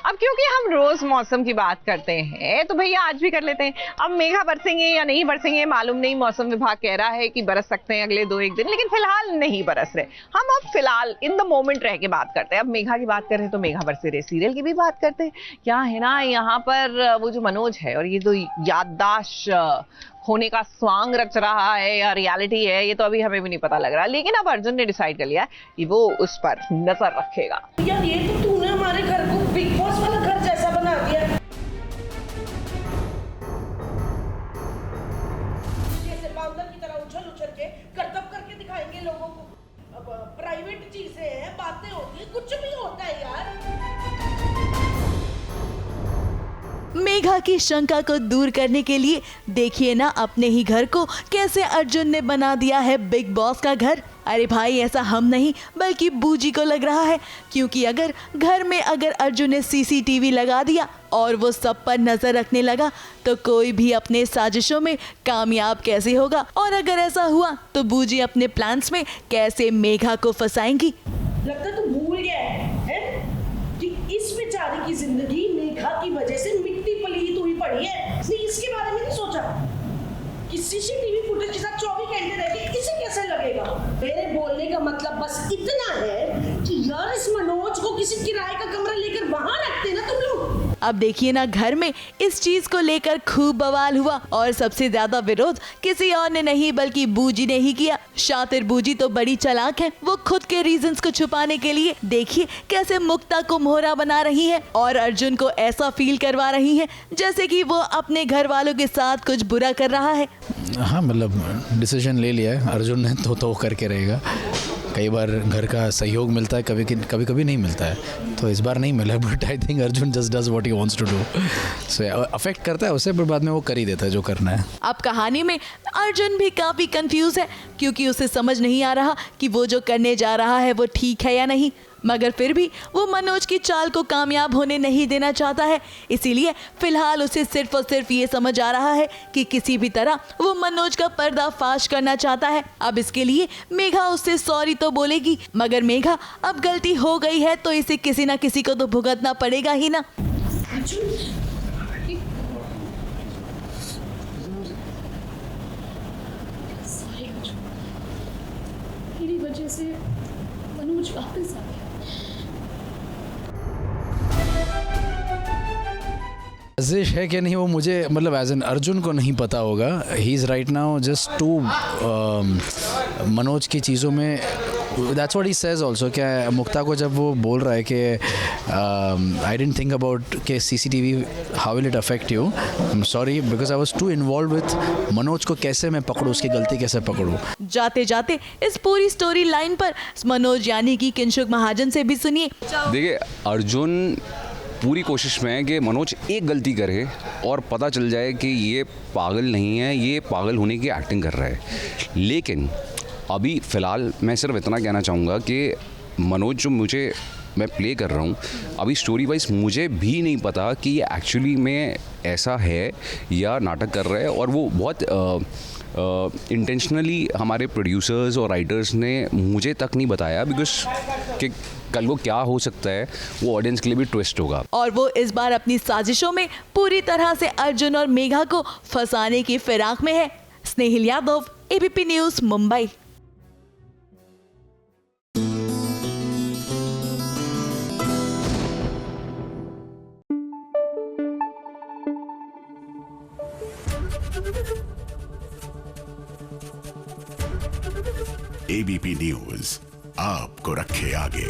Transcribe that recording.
अब क्योंकि हम रोज मौसम की बात करते हैं तो भैया आज भी कर लेते हैं। अब मेघा बरसेंगे या नहीं बरसेंगे मालूम नहीं, मौसम विभाग कह रहा है कि बरस सकते हैं अगले 2-1 दिन, लेकिन फिलहाल नहीं बरस रहे। हम अब फिलहाल इन द मोमेंट रह के बात करते हैं। अब मेघा की बात कर रहे हैं तो मेघा बरसे रहे सीरियल की भी बात करते हैं। क्या है ना, यहाँ पर वो जो मनोज है और ये जो याददाश्त होने का स्वांग रच रहा है या रियलिटी है, ये तो अभी हमें भी नहीं पता लग रहा। लेकिन अब अर्जुन ने डिसाइड कर लिया कि वो उस पर नजर रखेगा। यार ये तो तूने हमारे घर को बिग बॉस वाला घर जैसा बना दिया। जैसे बांदर की तरह उछल उछल के करतब करके दिखाएंगे लोगों को। अब प्राइवेट चीजें हैं, बातें होती है, कुछ भी होता है यार। मेघा की शंका को दूर करने के लिए देखिए ना अपने ही घर को कैसे अर्जुन ने बना दिया है बिग बॉस का घर। अरे भाई, ऐसा हम नहीं बल्कि बूजी को लग रहा है, क्योंकि अगर घर में अर्जुन ने सीसीटीवी लगा दिया और वो सब पर नजर रखने लगा तो कोई भी अपने साजिशों में कामयाब कैसे होगा। और अगर ऐसा हुआ तो बूजी अपने प्लान्स में कैसे मेघा को फंसाएंगी। लगता तू भूल गया है कि इस बेचारी की जिंदगी मेघा की वजह से मिट्टी पलीत हुई पड़ी है। इसने इसके बारे में नहीं सोचा कि सीसीटीवी फुटेज के साथ 24 घंटे रह के इसे कैसे लगेगा। मेरे बोलने का मतलब बस इतना है कि यार इस मनोज को किसी किराए का कमरा लेकर वहां रखते ना तुम लोग। अब देखिए ना, घर में इस चीज को लेकर खूब बवाल हुआ और सबसे ज्यादा विरोध किसी और ने नहीं बल्कि बूजी ने ही किया। शातिर बूजी तो बड़ी चालाक है, वो खुद के रीजंस को छुपाने के लिए देखिए कैसे मुक्ता को मोहरा बना रही है और अर्जुन को ऐसा फील करवा रही है जैसे कि वो अपने घर वालों के साथ कुछ बुरा कर रहा है। हाँ, मतलब डिसीजन ले लिया है अर्जुन ने, तो करके रहेगा। कई बार घर का सहयोग मिलता है, कभी नहीं मिलता है, तो इस बार नहीं मिला। But I think Arjun just does what he wants to do. So affect करता है उसे, पर बाद में वो कर ही देता है जो करना है। अब कहानी में अर्जुन भी काफी कंफ्यूज है, क्योंकि उसे समझ नहीं आ रहा कि वो जो करने जा रहा है वो ठीक है या नहीं, मगर फिर भी वो मनोज की चाल को कामयाब होने नहीं देना चाहता है। इसीलिए फिलहाल उसे सिर्फ और सिर्फ ये समझ आ रहा है कि किसी भी तरह वो मनोज का पर्दाफाश करना चाहता है। अब इसके लिए मेघा उससे सॉरी तो बोलेगी, मगर मेघा अब गलती हो गई है तो इसे किसी ना किसी को तो भुगतना पड़ेगा ही ना। मेरी वजह से मनोज वापस आ गया। रजिश है कि नहीं वो मुझे, मतलब एज एन अर्जुन को नहीं पता होगा। He is right now just to Manoj की चीज़ों में। That's what he says also. क्या मुक्ता को जब वो बोल रहा है कि आई डिडंट थिंक अबाउट के CCTV how will it affect you, I am sorry because I was too involve with Manoj को कैसे मैं पकड़ूँ, उसकी गलती कैसे पकड़ूँ। जाते जाते इस पूरी स्टोरी लाइन पर मनोज यानी कि किंशुक महाजन से भी सुनिए। देखिए, अर्जुन पूरी कोशिश में है कि मनोज एक गलती करे और पता चल जाए कि ये पागल नहीं है, ये पागल होने की एक्टिंग कर रहा है। लेकिन अभी फ़िलहाल मैं सिर्फ इतना कहना चाहूँगा कि मनोज जो मैं प्ले कर रहा हूँ अभी स्टोरी वाइज मुझे भी नहीं पता कि ये एक्चुअली में ऐसा है या नाटक कर रहा है। और वो बहुत इंटेंशनली हमारे प्रोड्यूसर्स और राइटर्स ने मुझे तक नहीं बताया, बिकॉज कि कल को क्या हो सकता है वो ऑडियंस के लिए भी ट्विस्ट होगा। और वो इस बार अपनी साजिशों में पूरी तरह से अर्जुन और मेघा को फंसाने की फिराक में है। Snehil Yadav, ABP news, Mumbai. ABP news आपको रखे आगे।